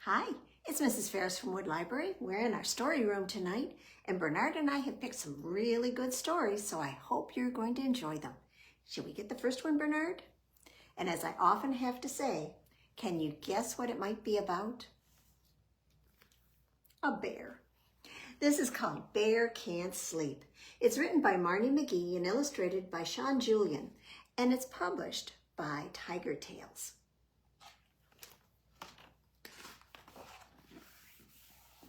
Hi, it's Mrs. Ferris from Wood Library. We're in our story room tonight, and Bernard and I have picked some really good stories, so I hope you're going to enjoy them. Should we get the first one, Bernard? And as I often have to say, can you guess what it might be about? A bear. This is called Bear Can't Sleep. It's written by Marni McGee and illustrated by Sean Julian, and it's published by Tiger Tales.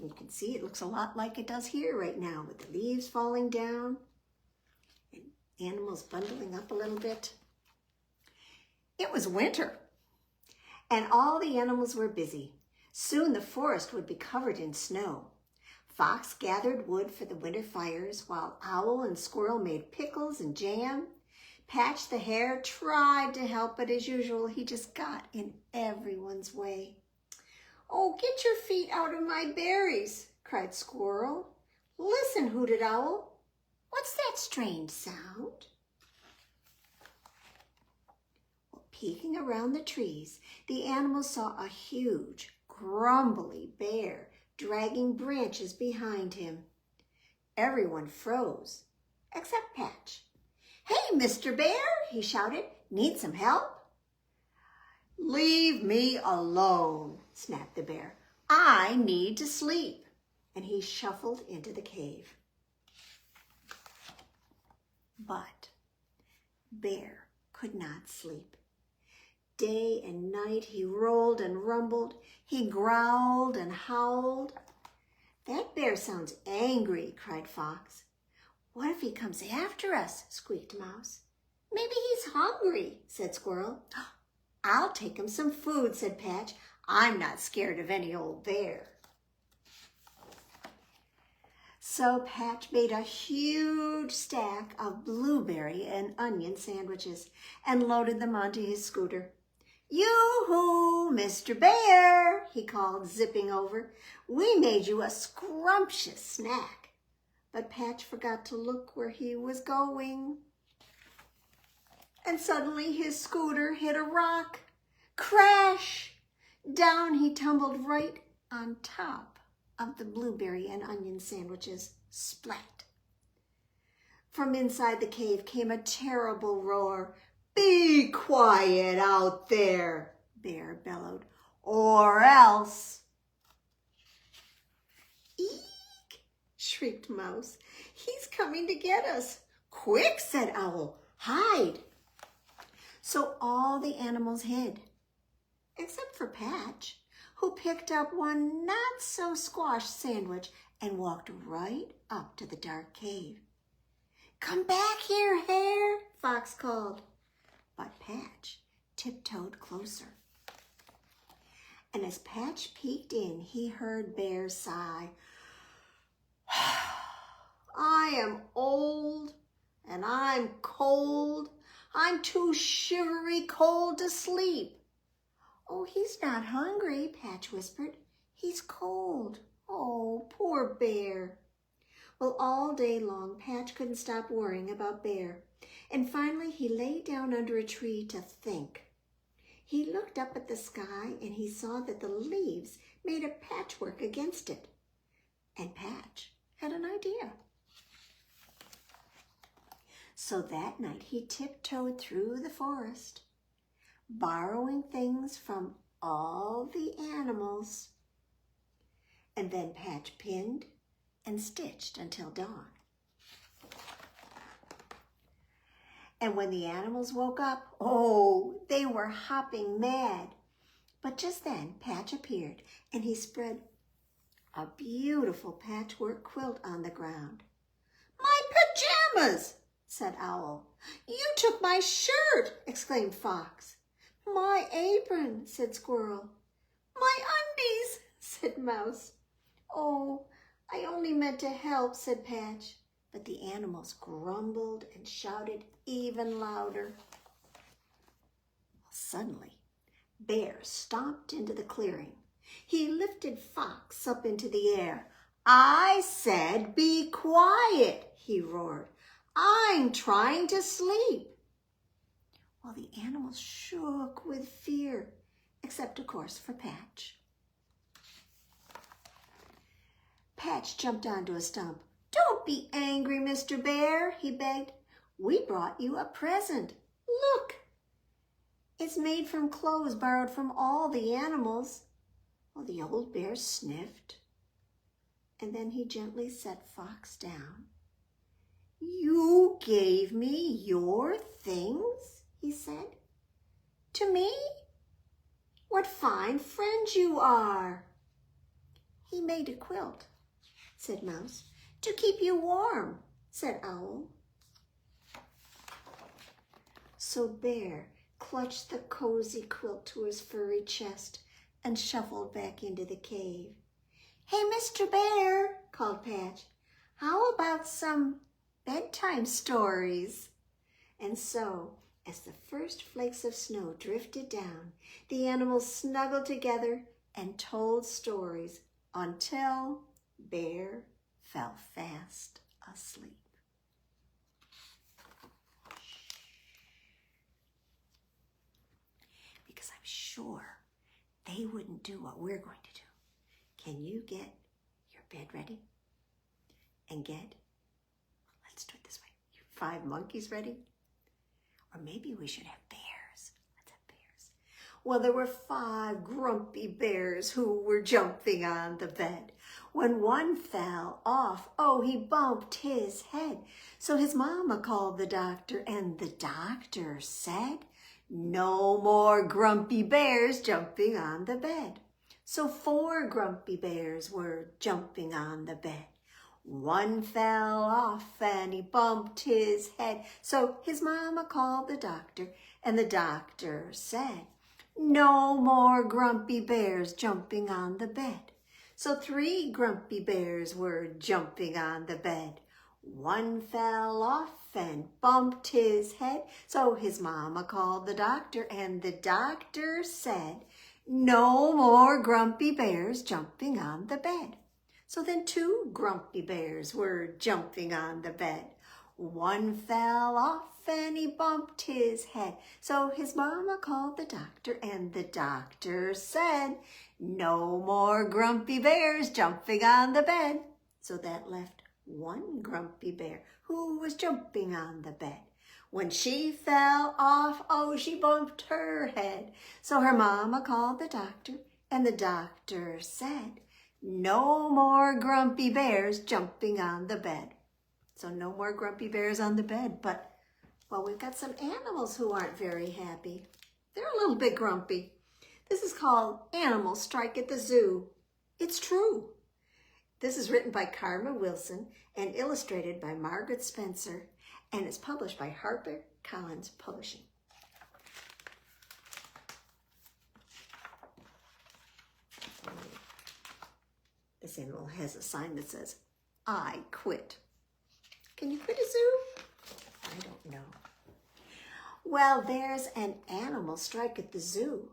You can see it looks a lot like it does here right now, with the leaves falling down and animals bundling up a little bit. It was winter, and all the animals were busy. Soon the forest would be covered in snow. Fox gathered wood for the winter fires, while Owl and Squirrel made pickles and jam. Patch the Hare tried to help, but as usual, he just got in everyone's way. "Oh, get your feet out of my berries," cried Squirrel. "Listen," hooted Owl. "What's that strange sound?" Well, peeking around the trees, the animals saw a huge, grumbly bear dragging branches behind him. Everyone froze, except Patch. "Hey, Mr. Bear," he shouted. "Need some help?" "Leave me alone," snapped the bear. "I need to sleep." And he shuffled into the cave. But Bear could not sleep. Day and night he rolled and rumbled. He growled and howled. "That bear sounds angry," cried Fox. "What if he comes after us?" squeaked Mouse. "Maybe he's hungry," said Squirrel. "I'll take him some food," said Patch. "I'm not scared of any old bear." So Patch made a huge stack of blueberry and onion sandwiches and loaded them onto his scooter. "Yoo-hoo, Mr. Bear," he called, zipping over. "We made you a scrumptious snack." But Patch forgot to look where he was going. And suddenly his scooter hit a rock. Crash! Down he tumbled right on top of the blueberry and onion sandwiches. Splat! From inside the cave came a terrible roar. "Be quiet out there," Bear bellowed, "or else." "Eek!" shrieked Mouse. "He's coming to get us." "Quick," said Owl. "Hide." So all the animals hid, except for Patch, who picked up one not-so-squashed sandwich and walked right up to the dark cave. "Come back here, Hare," Fox called. But Patch tiptoed closer. And as Patch peeked in, he heard Bear sigh. "I am old and I'm cold. I'm too shivery cold to sleep." "Oh, he's not hungry," Patch whispered. "He's cold. Oh, poor Bear." Well, all day long, Patch couldn't stop worrying about Bear. And finally, he lay down under a tree to think. He looked up at the sky and he saw that the leaves made a patchwork against it. And Patch had an idea. So that night he tiptoed through the forest, borrowing things from all the animals. And then Patch pinned and stitched until dawn. And when the animals woke up, oh, they were hopping mad. But just then Patch appeared and he spread a beautiful patchwork quilt on the ground. "My pajamas!" said Owl. "You took my shirt!" exclaimed Fox. "My apron!" said Squirrel. "My undies!" said Mouse. "Oh, I only meant to help," said Patch. But the animals grumbled and shouted even louder. Suddenly, Bear stomped into the clearing. He lifted Fox up into the air. "I said be quiet," he roared. "I'm trying to sleep." Well, the animals shook with fear, except, of course, for Patch. Patch jumped onto a stump. "Don't be angry, Mr. Bear," he begged. "We brought you a present. Look! It's made from clothes borrowed from all the animals." Well, the old bear sniffed, and then he gently set Fox down. "You gave me your things?" he said. "To me? What fine friends you are!" "He made a quilt," said Mouse. "To keep you warm," said Owl. So Bear clutched the cozy quilt to his furry chest and shuffled back into the cave. "Hey, Mr. Bear," called Patch, "how about some bedtime stories?" And so, as the first flakes of snow drifted down, the animals snuggled together and told stories until Bear fell fast asleep. Because I'm sure they wouldn't do what we're going to do. Can you get your bed ready? And let's do it this way, your 5 monkeys ready? Or maybe we should have bears. Let's have bears. Well, there were 5 grumpy bears who were jumping on the bed. When one fell off, oh, he bumped his head. So his mama called the doctor, and the doctor said, "No more grumpy bears jumping on the bed." So 4 grumpy bears were jumping on the bed. One fell off and he bumped his head. So his mama called the doctor, and the doctor said, "No more grumpy bears jumping on the bed." So 3 grumpy bears were jumping on the bed. One fell off and bumped his head. So his mama called the doctor, and the doctor said, "No more grumpy bears jumping on the bed." So then 2 grumpy bears were jumping on the bed. One fell off and he bumped his head. So his mama called the doctor, and the doctor said, "No more grumpy bears jumping on the bed." So that left 1 grumpy bear who was jumping on the bed. When she fell off, oh, she bumped her head. So her mama called the doctor, and the doctor said, "No more grumpy bears jumping on the bed." So no more grumpy bears on the bed, but, well, we've got some animals who aren't very happy. They're a little bit grumpy. This is called Animal Strike at the Zoo. It's true. This is written by Carmen Wilson and illustrated by Margaret Spencer, and it's published by Harper Collins Publishing. This animal has a sign that says, "I quit." Can you quit a zoo? I don't know. Well, there's an animal strike at the zoo.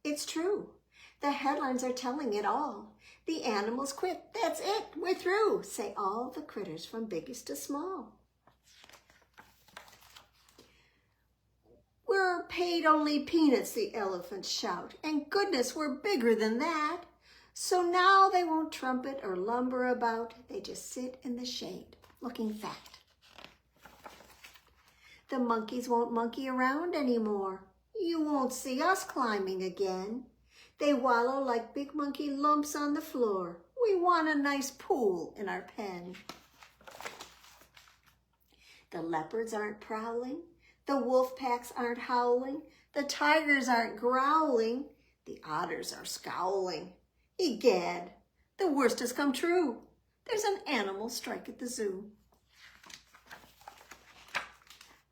It's true. The headlines are telling it all. The animals quit. That's it. We're through, say all the critters from biggest to small. We're paid only peanuts, the elephants shout. And goodness, we're bigger than that. So now they won't trumpet or lumber about. They just sit in the shade, looking fat. The monkeys won't monkey around anymore. You won't see us climbing again. They wallow like big monkey lumps on the floor. We want a nice pool in our pen. The leopards aren't prowling. The wolf packs aren't howling. The tigers aren't growling. The otters are scowling. Egad, the worst has come true. There's an animal strike at the zoo.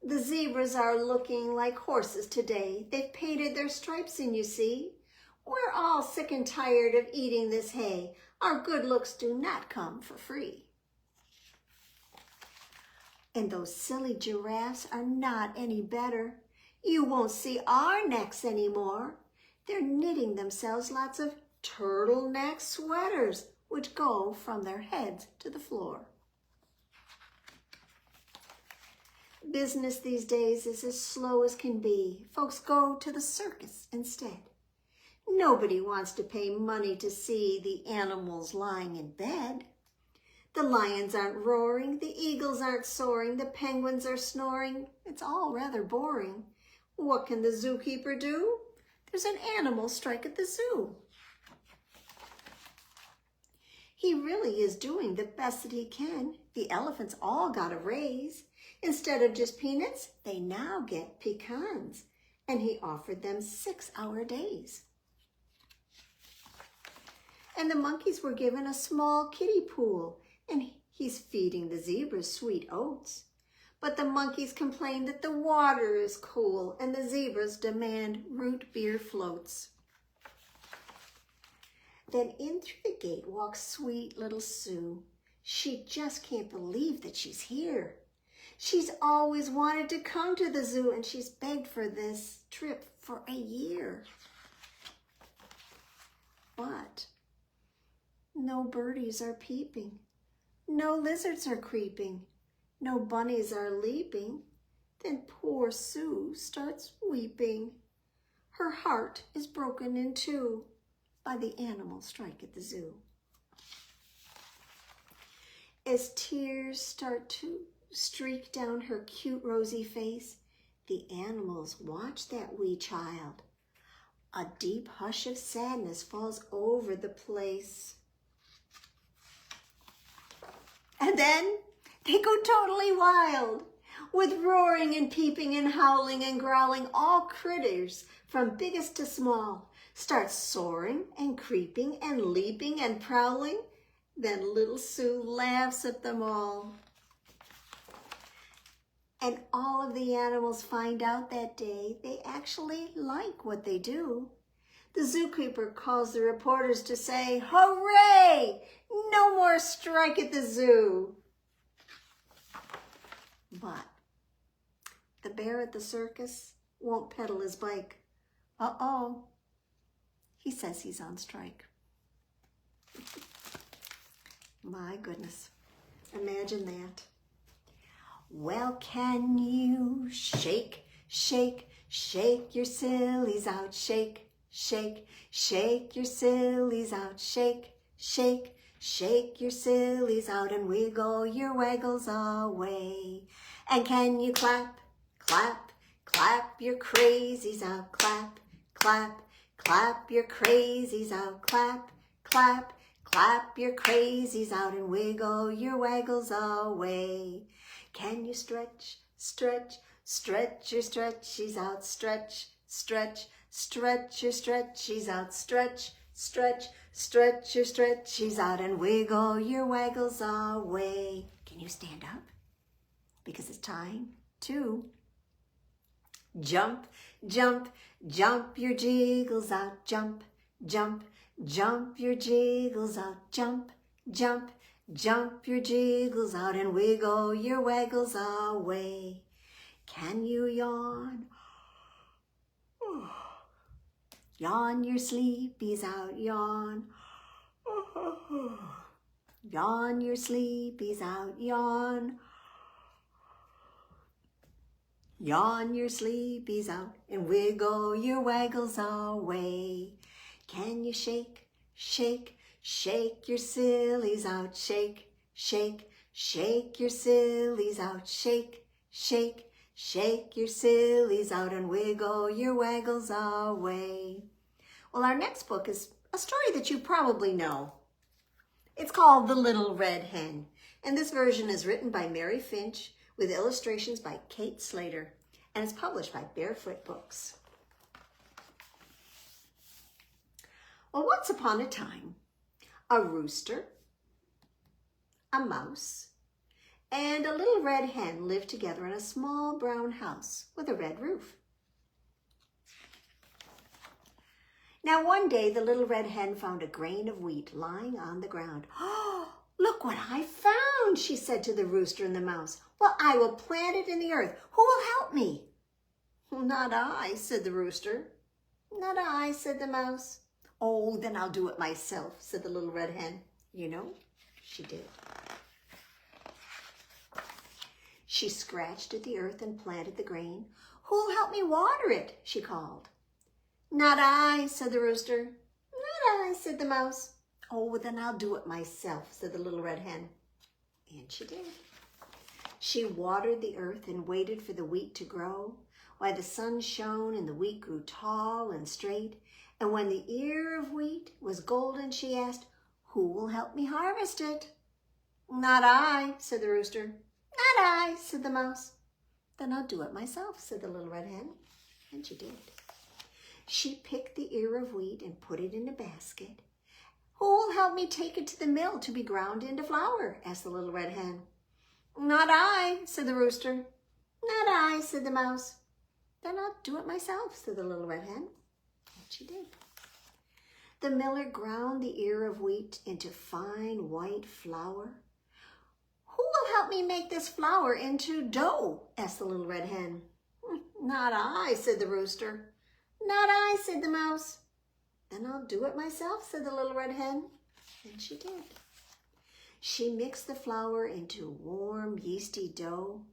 The zebras are looking like horses today. They've painted their stripes in, you see. We're all sick and tired of eating this hay. Our good looks do not come for free. And those silly giraffes are not any better. You won't see our necks anymore. They're knitting themselves lots of turtleneck sweaters, which go from their heads to the floor. Business these days is as slow as can be. Folks go to the circus instead. Nobody wants to pay money to see the animals lying in bed. The lions aren't roaring, the eagles aren't soaring, the penguins are snoring. It's all rather boring. What can the zookeeper do? There's an animal strike at the zoo. He really is doing the best that he can. The elephants all got a raise. Instead of just peanuts, they now get pecans. And he offered them 6-hour days. And the monkeys were given a small kiddie pool, and he's feeding the zebras sweet oats. But the monkeys complain that the water is cool, and the zebras demand root beer floats. Then in through the gate walks sweet little Sue. She just can't believe that she's here. She's always wanted to come to the zoo, and she's begged for this trip for a year. But no birdies are peeping. No lizards are creeping. No bunnies are leaping. Then poor Sue starts weeping. Her heart is broken in two by the animal strike at the zoo. As tears start to streak down her cute rosy face, the animals watch that wee child. A deep hush of sadness falls over the place. And then they go totally wild. With roaring and peeping and howling and growling, all critters, from biggest to small, start soaring and creeping and leaping and prowling. Then little Sue laughs at them all. And all of the animals find out that day they actually like what they do. The zookeeper calls the reporters to say, "Hooray! No more strike at the zoo." But the bear at the circus won't pedal his bike. Uh-oh. He says he's on strike. My goodness. Imagine that. Well, can you shake, shake, shake your sillies out? Shake, shake, shake your sillies out. Shake, shake, shake your sillies out and wiggle your waggles away. And can you clap, clap, clap your crazies out? Clap, clap, clap your crazies out. Clap, clap, clap your crazies out and wiggle your waggles away. Can you stretch, stretch, stretch your stretchies out? Stretch, stretch, stretch your stretchies out. Stretch, stretch, stretch your stretchies out and wiggle your waggles away. Can you stand up? Because it's time to jump, jump, jump your jiggles out. Jump, jump, jump your jiggles out. Jump, jump, jump your jiggles out and wiggle your waggles away. Can you yawn? Yawn your sleepies out, yawn. Yawn your sleepies out, yawn. Yawn your sleepies out and wiggle your waggles away. Can you shake, shake, shake your sillies out? Shake, shake, shake your sillies out. Shake, shake, shake your sillies out and wiggle your waggles away. Well, our next book is a story that you probably know. It's called The Little Red Hen, and this version is written by Mary Finch with illustrations by Kate Slater, and it's published by Barefoot Books. Well, once upon a time, a rooster, a mouse, and a little red hen lived together in a small brown house with a red roof. Now one day the little red hen found a grain of wheat lying on the ground. "Oh, look what I found," she said to the rooster and the mouse. "Well, I will plant it in the earth. Who will help me?" "Not I," said the rooster. "Not I," said the mouse. "Oh, then I'll do it myself," said the little red hen. You know, she did. She scratched at the earth and planted the grain. "Who'll help me water it?" she called. "Not I," said the rooster. "Not I," said the mouse. "Oh, then I'll do it myself," said the little red hen. And she did. She watered the earth and waited for the wheat to grow, while the sun shone and the wheat grew tall and straight. And when the ear of wheat was golden, she asked, "Who will help me harvest it?" "Not I," said the rooster. "Not I," said the mouse. "Then I'll do it myself," said the little red hen. And she did. She picked the ear of wheat and put it in a basket. "Who will help me take it to the mill to be ground into flour?" asked the little red hen. "Not I," said the rooster. "Not I," said the mouse. "Then I'll do it myself," said the little red hen. And she did. The miller ground the ear of wheat into fine white flour. "Who will help me make this flour into dough?" asked the little red hen. "Not I," said the rooster. "Not I," said the mouse. "Then I'll do it myself," said the little red hen. And she did. She mixed the flour into warm, yeasty dough.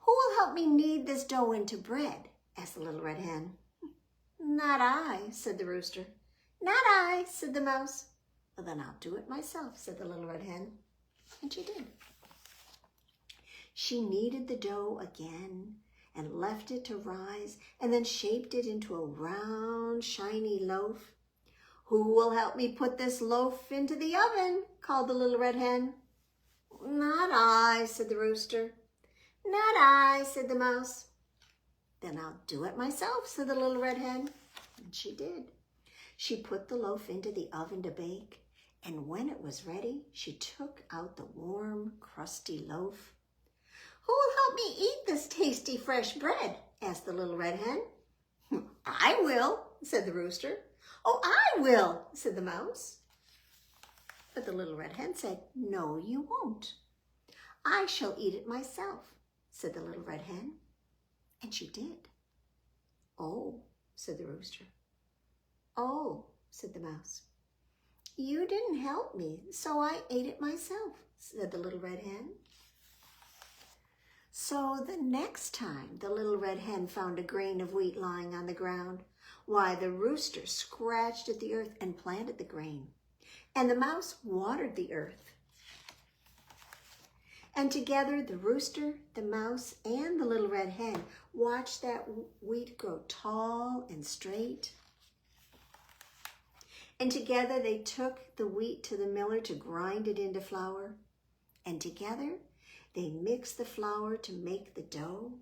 "Who will help me knead this dough into bread?" asked the little red hen. "Not I," said the rooster. "Not I," said the mouse. "Well, then I'll do it myself," said the little red hen. And she did. She kneaded the dough again and left it to rise, and then shaped it into a round, shiny loaf. "Who will help me put this loaf into the oven?" called the little red hen. "Not I," said the rooster. "Not I," said the mouse. "Then I'll do it myself," said the little red hen. And she did. She put the loaf into the oven to bake, and when it was ready, she took out the warm, crusty loaf. "Who will help me eat this tasty, fresh bread?" asked the little red hen. "I will," said the rooster. "Oh, I will," said the mouse. But the little red hen said, "No, you won't." "I shall eat it myself," said the little red hen. And she did. "Oh," said the rooster. "Oh," said the mouse. "You didn't help me, so I ate it myself," said the little red hen. So the next time the little red hen found a grain of wheat lying on the ground, why, the rooster scratched at the earth and planted the grain, and the mouse watered the earth. And together the rooster, the mouse, and the little red hen watched that wheat grow tall and straight. And together they took the wheat to the miller to grind it into flour. And together they mixed the flour to make the dough.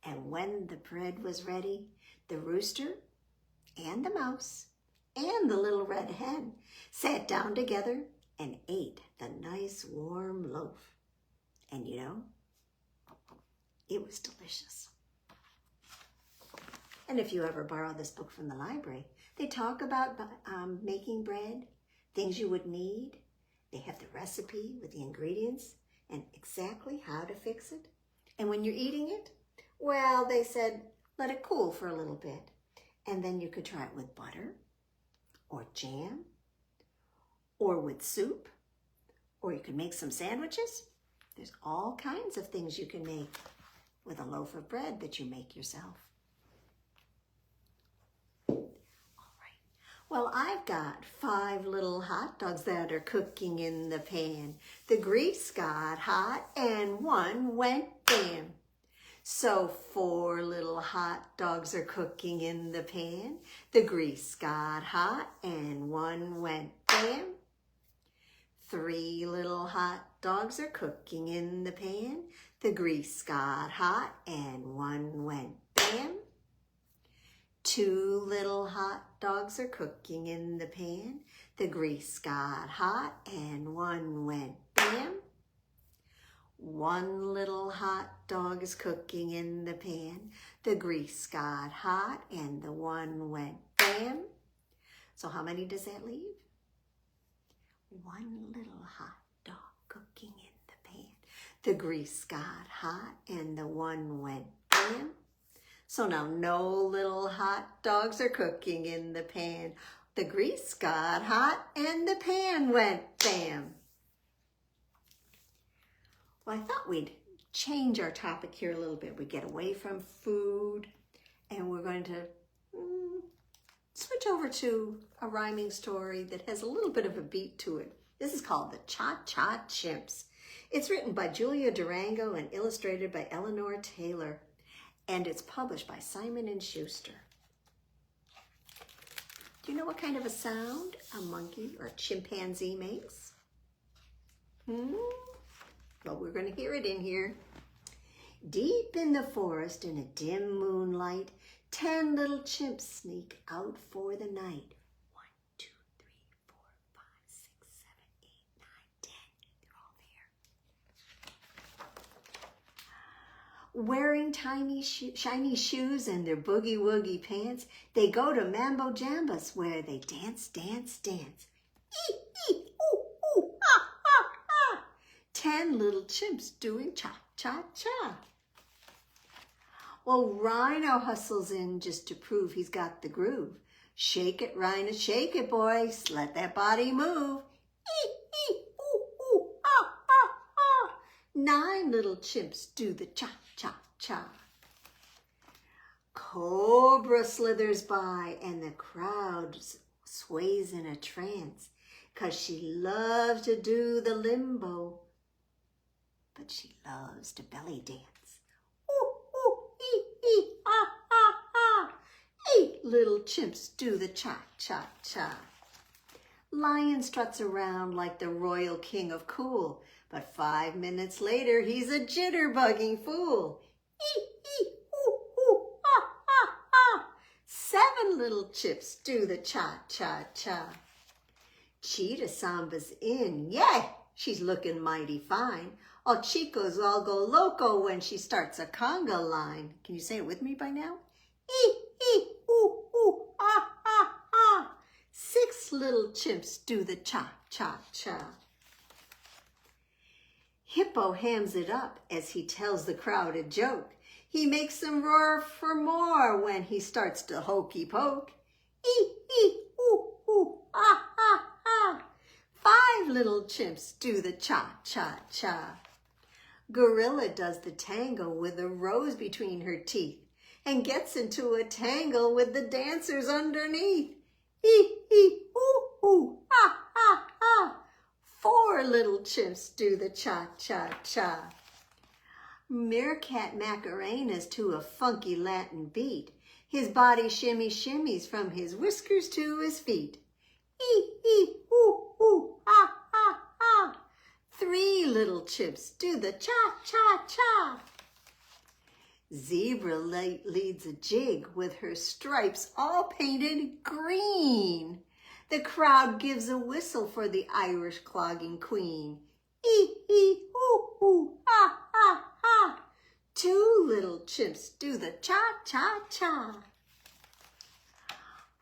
And when the bread was ready, the rooster and the mouse and the little red hen sat down together and ate the nice warm loaf. And you know, it was delicious. And if you ever borrow this book from the library, they talk about making bread, things you would need. They have the recipe with the ingredients and exactly how to fix it. And when you're eating it, well, they said, let it cool for a little bit. And then you could try it with butter or jam or with soup, or you could make some sandwiches. There's all kinds of things you can make with a loaf of bread that you make yourself. Well, I've got 5 little hot dogs that are cooking in the pan. The grease got hot and one went bam. So 4 little hot dogs are cooking in the pan. The grease got hot and one went bam. 3 little hot dogs are cooking in the pan. The grease got hot and one went bam. 2 little hot dogs are cooking in the pan. The grease got hot and one went bam. 1 little hot dog is cooking in the pan. The grease got hot and the one went bam. So how many does that leave? 1 little hot dog cooking in the pan. The grease got hot and the one went bam. So now no little hot dogs are cooking in the pan. The grease got hot and the pan went bam. Well, I thought we'd change our topic here a little bit. We get away from food and we're going to switch over to a rhyming story that has a little bit of a beat to it. This is called The Cha-Cha Chimps. It's written by Julia Durango and illustrated by Eleanor Taylor, and it's published by Simon & Schuster. Do you know what kind of a sound a monkey or a chimpanzee makes? Well, we're going to hear it in here. Deep in the forest in a dim moonlight, 10 little chimps sneak out for the night. 1, 2, 3, 4, 5, 6, 7, 8, 9, 10. They're all there. Wearing tiny shiny shoes and their boogie-woogie pants, they go to Mambo Jambas where they dance, dance, dance. Ee, ee, ooh, ooh, ah, ah, ah. 10 little chimps doing cha-cha-cha. Well, Rhino hustles in just to prove he's got the groove. Shake it, Rhino, shake it, boys. Let that body move. Ee, ee, ooh, ooh, ah, ah, ah. 9 little chimps do the cha-cha-cha. Cobra slithers by and the crowd sways in a trance 'cause she loves to do the limbo, but she loves to belly dance. 8 little chimps do the cha-cha-cha. Lion struts around like the royal king of cool, but 5 minutes later he's a jitterbugging fool. Ee, ee, ooh, ooh, ah, ah, ah. 7 little chimps do the cha-cha-cha. Cheetah Samba's in, yeah, she's looking mighty fine. All chicos all go loco when she starts a conga line. Can you say it with me by now? Ee, ee, ooh, ooh, ah, ah, ah. 6 little chimps do the cha-cha-cha. Hippo hams it up as he tells the crowd a joke. He makes them roar for more when he starts to hokey poke. Ee, ee, ooh, ooh, ah, ah, ah. 5 little chimps do the cha-cha-cha. Gorilla does the tango with a rose between her teeth and gets into a tangle with the dancers underneath. Ee, ee, ooh, ooh, ah, ah, ah. 4 little chimps do the cha-cha-cha. Meerkat Macarena's to a funky Latin beat. His body shimmies from his whiskers to his feet. Ee, ee, ooh, ooh, ah, ah, ah. 3 little chimps do the cha-cha-cha. Zebra leads a jig with her stripes all painted green. The crowd gives a whistle for the Irish clogging queen. Ee, ee, ooh, ooh, ah, ah, ah. 2 little chimps do the cha-cha-cha.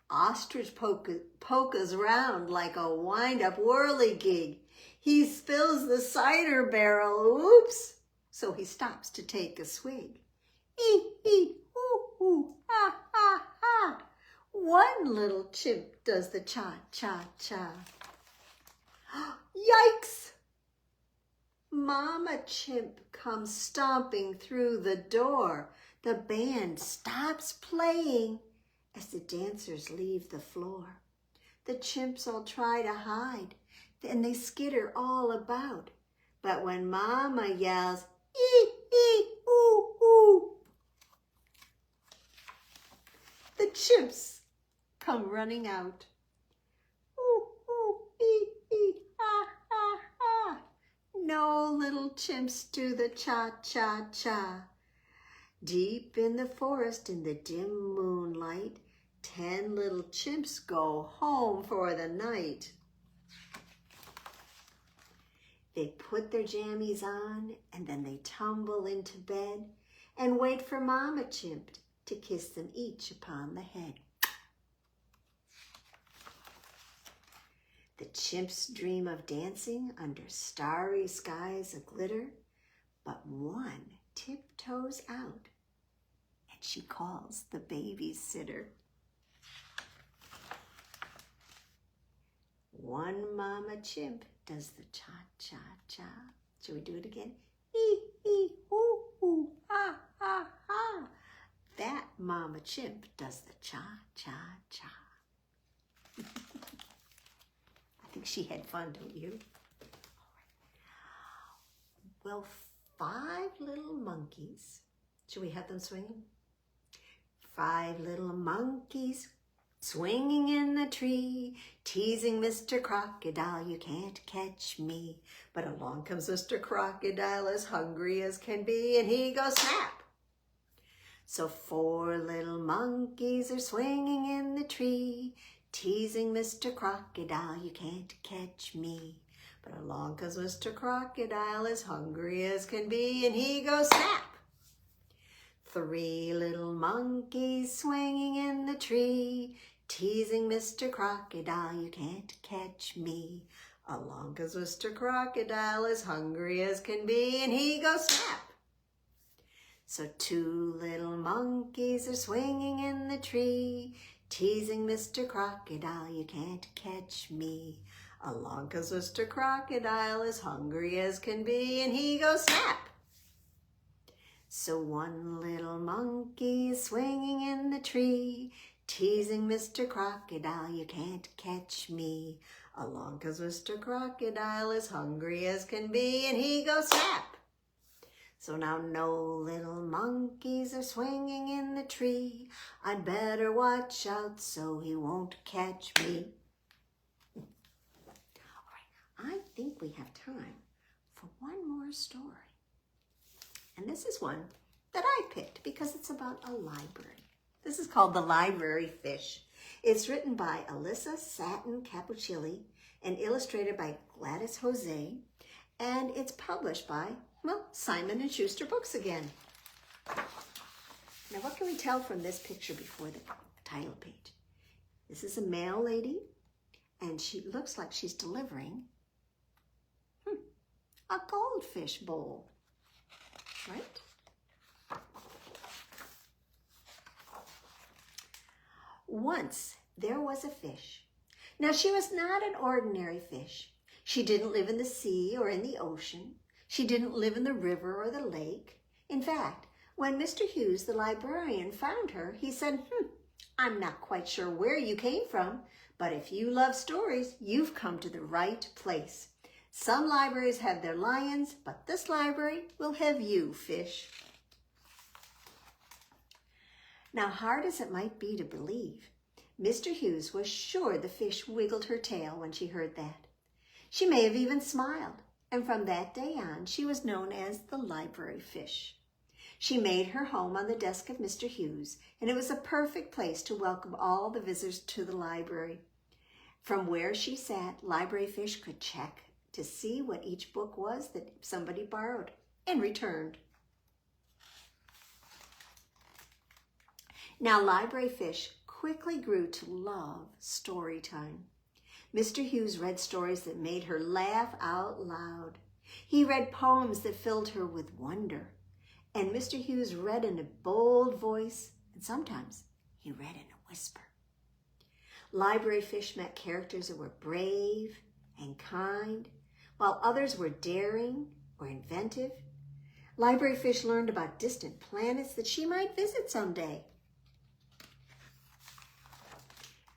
Ostrich polkas round like a wind-up whirligig. He spills the cider barrel, oops, so he stops to take a swig. Ee, ee, ooh, ooh, ah, ah, ah. 1 little chimp does the cha-cha-cha. Yikes! Mama Chimp comes stomping through the door. The band stops playing as the dancers leave the floor. The chimps all try to hide, and they skitter all about. But when Mama yells, ee, ee, ooh, ooh, the chimps come running out. Ooh, ooh, ee, ee, ah, ah, ah. No little chimps do the cha-cha-cha. Deep in the forest in the dim moonlight, 10 little chimps go home for the night. They put their jammies on and then they tumble into bed and wait for Mama Chimp to kiss them each upon the head. The chimps dream of dancing under starry skies of glitter, but one tiptoes out and she calls the babysitter. One Mama Chimp does the cha-cha-cha. Shall we do it again? Ee, ee, ooh, ooh, ah, ah, ah. That Mama Chimp does the cha-cha-cha. think she had fun, don't you? Well, 5 little monkeys. Should we have them swinging? 5 little monkeys swinging in the tree, teasing Mr. Crocodile, you can't catch me. But along comes Mr. Crocodile, as hungry as can be, and he goes snap. So 4 little monkeys are swinging in the tree, teasing Mr. Crocodile, you can't catch me. But along comes Mr. Crocodile, as hungry as can be, and he goes snap. 3 little monkeys swinging in the tree, teasing Mr. Crocodile, you can't catch me. Along comes Mr. Crocodile, as hungry as can be, and he goes snap. So 2 little monkeys are swinging in the tree, teasing Mr. Crocodile, you can't catch me. Along comes Mr. Crocodile, as hungry as can be, and he goes snap. So 1 little monkey is swinging in the tree, teasing Mr. Crocodile, you can't catch me. Along comes Mr. Crocodile, as hungry as can be, and he goes snap. So now no little monkeys are swinging in the tree, I'd better watch out so he won't catch me. All right, I think we have time for one more story. And this is one that I picked because it's about a library. This is called The Library Fish. It's written by Alyssa, Satin, Capucilli, and illustrated by Gladys Jose. And it's published by, well, Simon & Schuster Books again. Now, what can we tell from this picture before the title page? This is a male lady, and she looks like she's delivering a goldfish bowl. Right? Once there was a fish. Now she was not an ordinary fish. She didn't live in the sea or in the ocean. She didn't live in the river or the lake. In fact, when Mr. Hughes, the librarian, found her, he said, I'm not quite sure where you came from, but if you love stories, you've come to the right place. Some libraries have their lions, but this library will have you, fish. Now, hard as it might be to believe, Mr. Hughes was sure the fish wiggled her tail when she heard that. She may have even smiled, and from that day on, she was known as the library fish. She made her home on the desk of Mr. Hughes, and it was a perfect place to welcome all the visitors to the library. From where she sat, library fish could check to see what each book was that somebody borrowed and returned. Now, library fish quickly grew to love story time. Mr. Hughes read stories that made her laugh out loud. He read poems that filled her with wonder. And Mr. Hughes read in a bold voice, and sometimes he read in a whisper. Library fish met characters that were brave and kind, while others were daring or inventive. Library fish learned about distant planets that she might visit someday.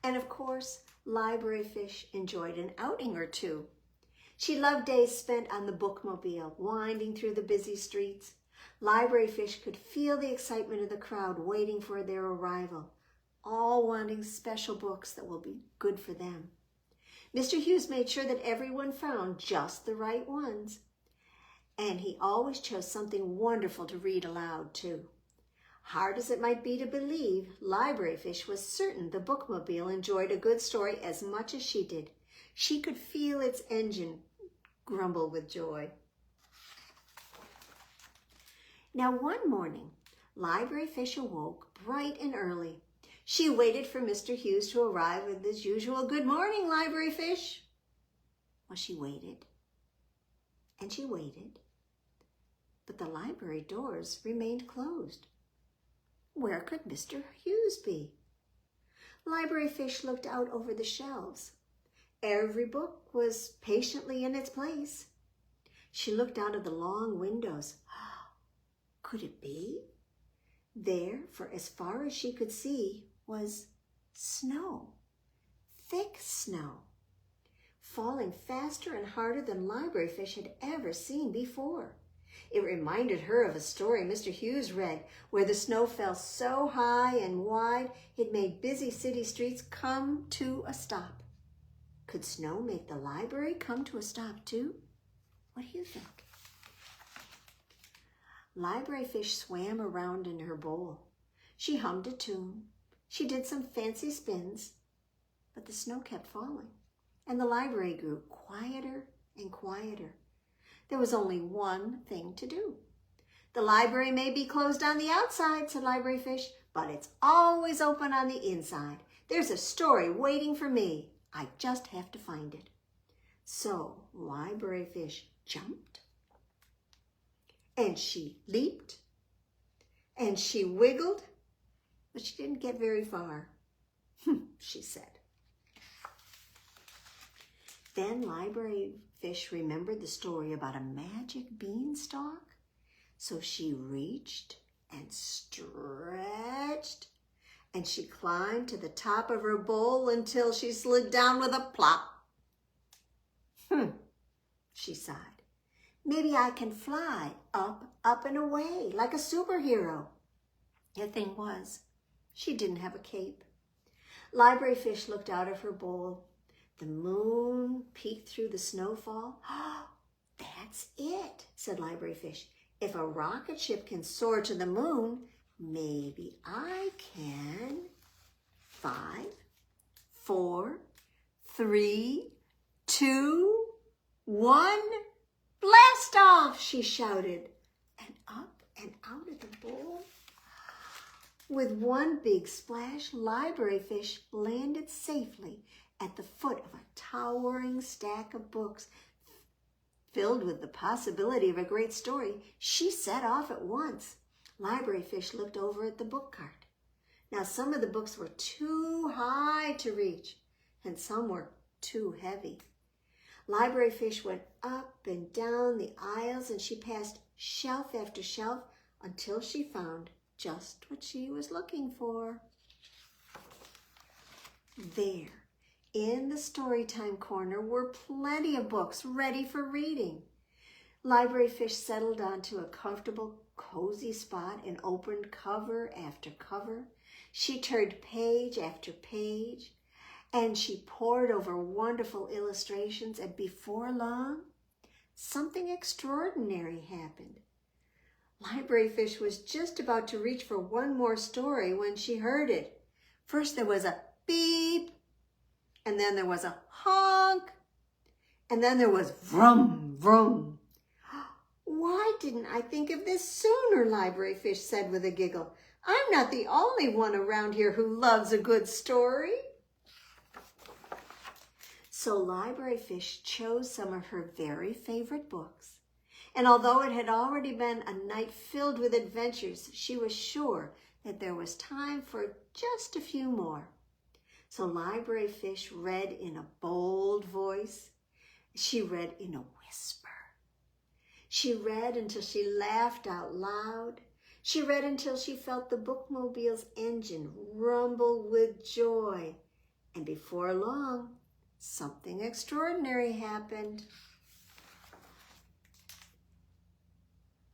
And of course, library fish enjoyed an outing or two. She loved days spent on the bookmobile, winding through the busy streets. Library fish could feel the excitement of the crowd waiting for their arrival, all wanting special books that will be good for them. Mr. Hughes made sure that everyone found just the right ones. And he always chose something wonderful to read aloud, too. Hard as it might be to believe, library fish was certain the bookmobile enjoyed a good story as much as she did. She could feel its engine grumble with joy. Now, one morning, library fish awoke bright and early. She waited for Mr. Hughes to arrive with his usual, "Good morning, library fish." Well, she waited, and she waited, but the library doors remained closed. Where could Mr. Hughes be? Library fish looked out over the shelves. Every book was patiently in its place. She looked out of the long windows. Could it be? There, for as far as she could see, was snow, thick snow. falling faster and harder than Library Fish had ever seen before. It reminded her of a story Mr. Hughes read, where the snow fell so high and wide it made busy city streets come to a stop. Could snow make the library come to a stop too? What do you think? Library Fish swam around in her bowl. She hummed a tune. She did some fancy spins, but the snow kept falling, and the library grew quieter and quieter. There was only one thing to do. The library may be closed on the outside, said Library Fish, but it's always open on the inside. There's a story waiting for me. I just have to find it. So Library Fish jumped, and she leaped, and she wiggled, but she didn't get very far, she said. Then Library Fish remembered the story about a magic beanstalk, so she reached and stretched, and she climbed to the top of her bowl until she slid down with a plop. She sighed. Maybe I can fly up, up and away like a superhero. The thing was, she didn't have a cape. Library Fish looked out of her bowl. The moon peeked through the snowfall. That's it, said Library Fish. If a rocket ship can soar to the moon, maybe I can. 5, 4, 3, 2, 1. Blast off, she shouted, and up and out of the bowl. With one big splash, Library Fish landed safely at the foot of a towering stack of books. Filled with the possibility of a great story, she set off at once. Library Fish looked over at the book cart. Now, some of the books were too high to reach, and some were too heavy. Library Fish went up and down the aisles, and she passed shelf after shelf until she found just what she was looking for. There, in the Storytime corner, were plenty of books ready for reading. Library Fish settled onto a comfortable, cozy spot and opened cover after cover. She turned page after page, and she pored over wonderful illustrations, and before long, something extraordinary happened. Library Fish was just about to reach for one more story when she heard it. First there was a beep, and then there was a honk, and then there was vroom, vroom. Why didn't I think of this sooner, Library Fish said with a giggle. I'm not the only one around here who loves a good story. So Library Fish chose some of her very favorite books. And although it had already been a night filled with adventures, she was sure that there was time for just a few more. So Library Fish read in a bold voice. She read in a whisper. She read until she laughed out loud. She read until she felt the bookmobile's engine rumble with joy. And before long, something extraordinary happened.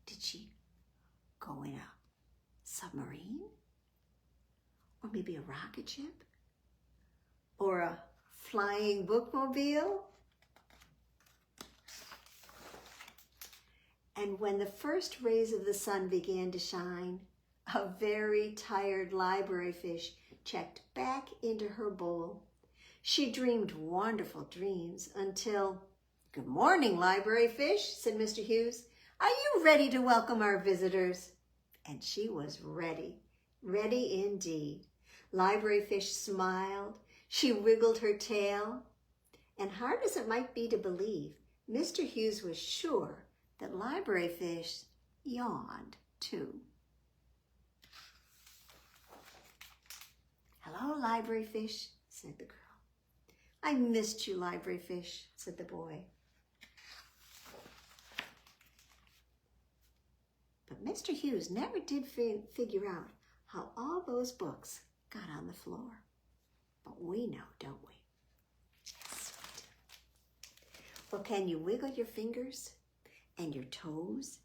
Did she go in a submarine? Or maybe a rocket ship? Or a flying bookmobile? And when the first rays of the sun began to shine, a very tired Library Fish checked back into her bowl. She dreamed wonderful dreams until, "Good morning, Library Fish," said Mr. Hughes. "Are you ready to welcome our visitors?" And she was ready, ready indeed. Library Fish smiled. She wiggled her tail. And hard as it might be to believe, Mr. Hughes was sure that Library Fish yawned too. "Hello, Library Fish," said the girl. "I missed you, Library Fish," said the boy. But Mr. Hughes never did figure out how all those books got on the floor. But we know, don't we? Yes, we do. Well, can you wiggle your fingers and your toes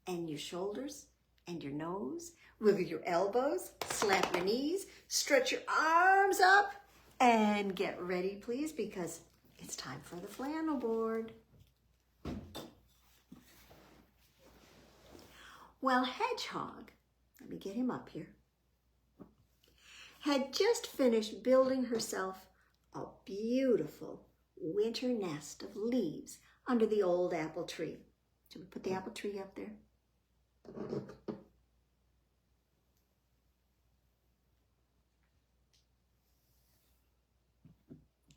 and your shoulders and your nose? Wiggle your elbows, slap your knees, stretch your arms up, and get ready, please, because it's time for the flannel board. Well, Hedgehog, let me get him up here, had just finished building herself a beautiful winter nest of leaves under the old apple tree. Should we put the apple tree up there?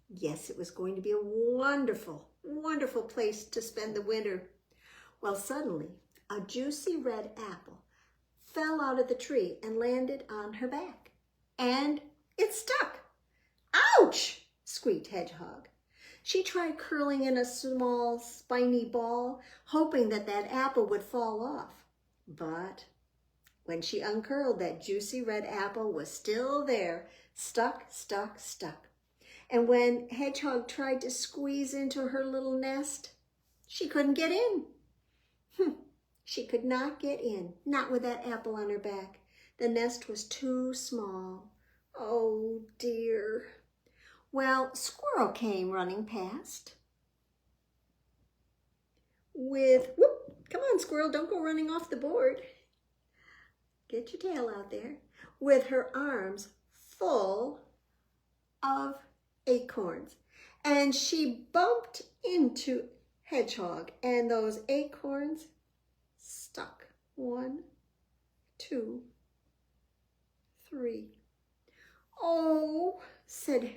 Yes, it was going to be a wonderful, wonderful place to spend the winter. Well, suddenly, a juicy red apple fell out of the tree and landed on her back. And it stuck. Ouch! Squeaked Hedgehog. She tried curling in a small, spiny ball, hoping that that apple would fall off. But when she uncurled, that juicy red apple was still there, stuck, stuck, stuck. And when Hedgehog tried to squeeze into her little nest, she couldn't get in. She could not get in, not with that apple on her back. The nest was too small. Oh, dear. Well, Squirrel came running past with, whoop, come on, Squirrel, don't go running off the board. Get your tail out there. With her arms full of acorns. And she bumped into Hedgehog, and those acorns stuck. 1, 2, 3. Oh, said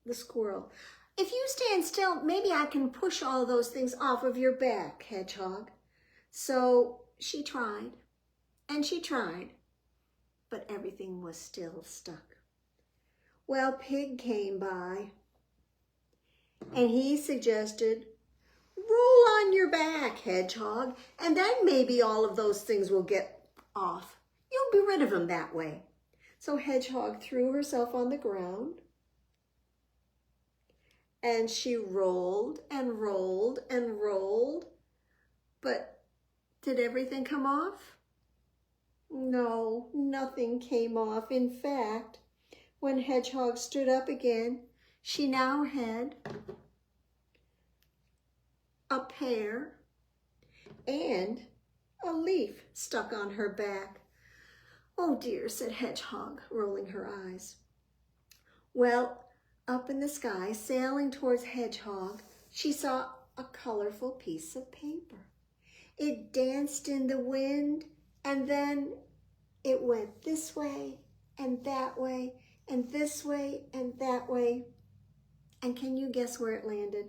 the squirrel. If you stand still, maybe I can push all those things off of your back, Hedgehog. So she tried, and she tried, but everything was still stuck. Well, Pig came by, and he suggested, roll on your back, Hedgehog, and then maybe all of those things will get off. You'll be rid of them that way. So Hedgehog threw herself on the ground, and she rolled and rolled and rolled. But did everything come off? No, nothing came off. In fact, when Hedgehog stood up again, she now had a pear and a leaf stuck on her back. Oh dear, said Hedgehog, rolling her eyes. Well, up in the sky, sailing towards Hedgehog, she saw a colorful piece of paper. It danced in the wind, and then it went this way and that way and this way and that way. And can you guess where it landed?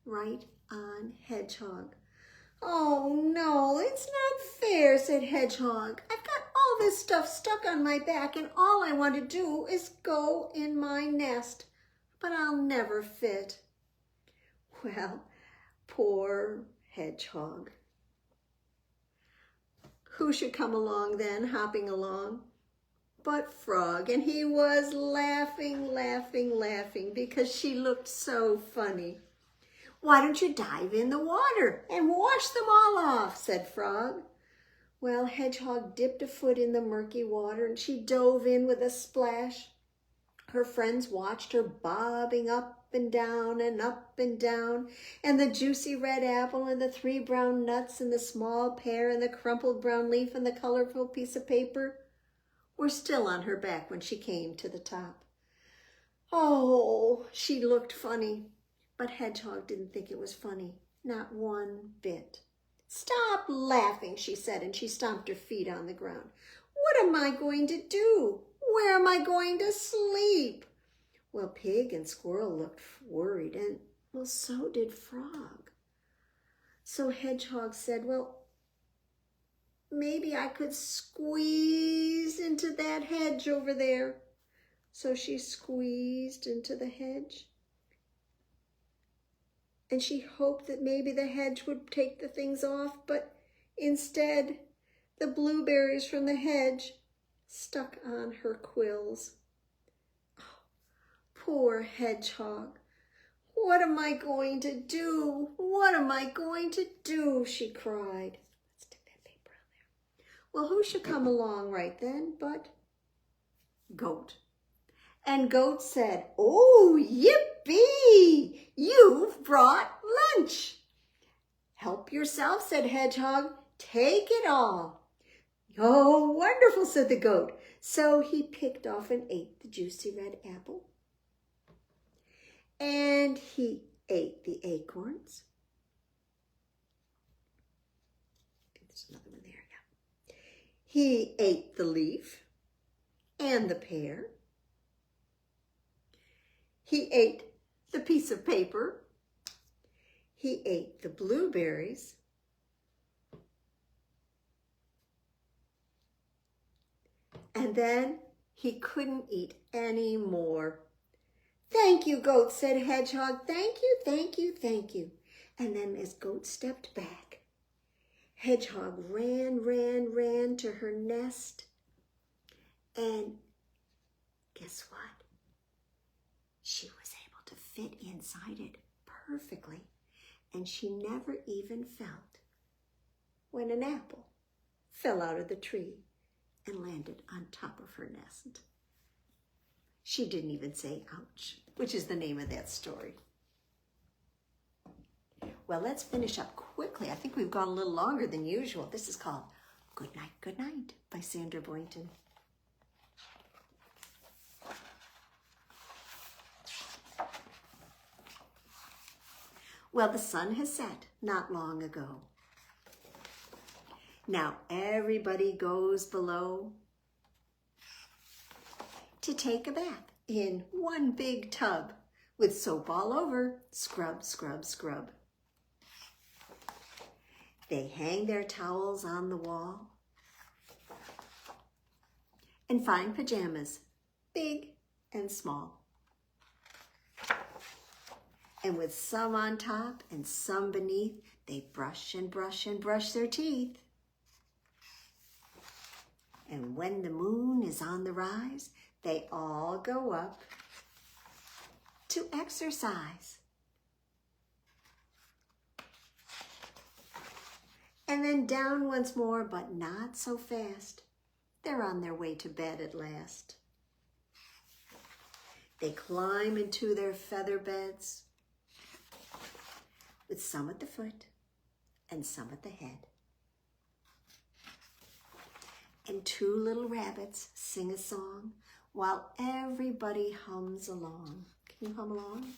Right on Hedgehog. Oh no, it's not fair, said Hedgehog. I've got all this stuff stuck on my back, and all I want to do is go in my nest, but I'll never fit. Well, poor Hedgehog. Who should come along then, hopping along? But Frog, and he was laughing, laughing, laughing because she looked so funny. Why don't you dive in the water and wash them all off, said Frog. Well, Hedgehog dipped a foot in the murky water, and she dove in with a splash. Her friends watched her bobbing up and down and up and down, and the juicy red apple and the 3 brown nuts and the small pear and the crumpled brown leaf and the colorful piece of paper were still on her back when she came to the top. Oh, she looked funny, but Hedgehog didn't think it was funny, not one bit. Stop laughing, she said, and she stomped her feet on the ground. What am I going to do? Where am I going to sleep? Well, Pig and Squirrel looked worried, and well, so did Frog. So Hedgehog said, well, maybe I could squeeze into that hedge over there. So she squeezed into the hedge, and she hoped that maybe the hedge would take the things off, but instead, the blueberries from the hedge stuck on her quills. Oh, poor Hedgehog. What am I going to do? What am I going to do? She cried. Let's stick that paper on there. Well, who should come along right then but Goat? And Goat said, "Oh, yippee! You've brought lunch." "Help yourself," said Hedgehog. "Take it all." "Oh, wonderful," said the Goat. So he picked off and ate the juicy red apple. And he ate the acorns. There's another one there, yeah. He ate the leaf and the pear. He ate the piece of paper. He ate the blueberries. And then he couldn't eat any more. "Thank you, Goat," said Hedgehog. "Thank you, thank you, thank you." And then as Goat stepped back, Hedgehog ran to her nest. And guess what? She was able to fit inside it perfectly. And she never even felt when an apple fell out of the tree and landed on top of her nest. She didn't even say ouch, which is the name of that story. Well, let's finish up quickly. I think we've gone a little longer than usual. This is called Goodnight, Goodnight by Sandra Boynton. Well, the sun has set not long ago. Now everybody goes below to take a bath in one big tub with soap all over. Scrub, scrub, scrub. They hang their towels on the wall and find pajamas, big and small. And with some on top and some beneath, they brush and brush and brush their teeth. And when the moon is on the rise, they all go up to exercise. And then down once more, but not so fast. They're on their way to bed at last. They climb into their feather beds with some at the foot and some at the head. And two little rabbits sing a song while everybody hums along. Can you hum along?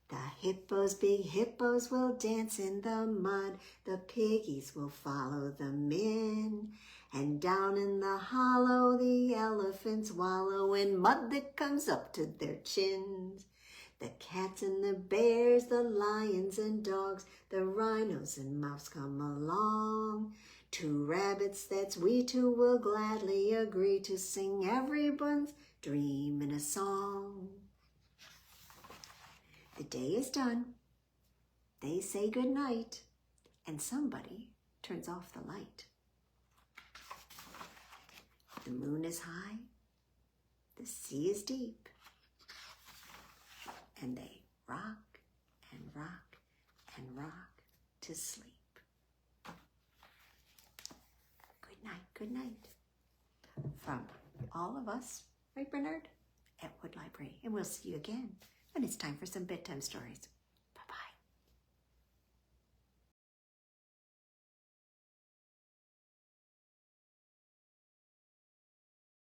The hippos, big hippos, will dance in the mud. The piggies will follow them in. And down in the hollow, the elephants wallow in mud that comes up to their chins. The cats and the bears, the lions and dogs, the rhinos and mouse come along. Two rabbits, that's we two, will gladly agree to sing everyone's dream in a song. The day is done. They say good night, and somebody turns off the light. The moon is high, the sea is deep, and they rock and rock and rock to sleep. Good night, good night. From all of us, right, Bernard, at Wood Library. And we'll see you again when it's time for some bedtime stories.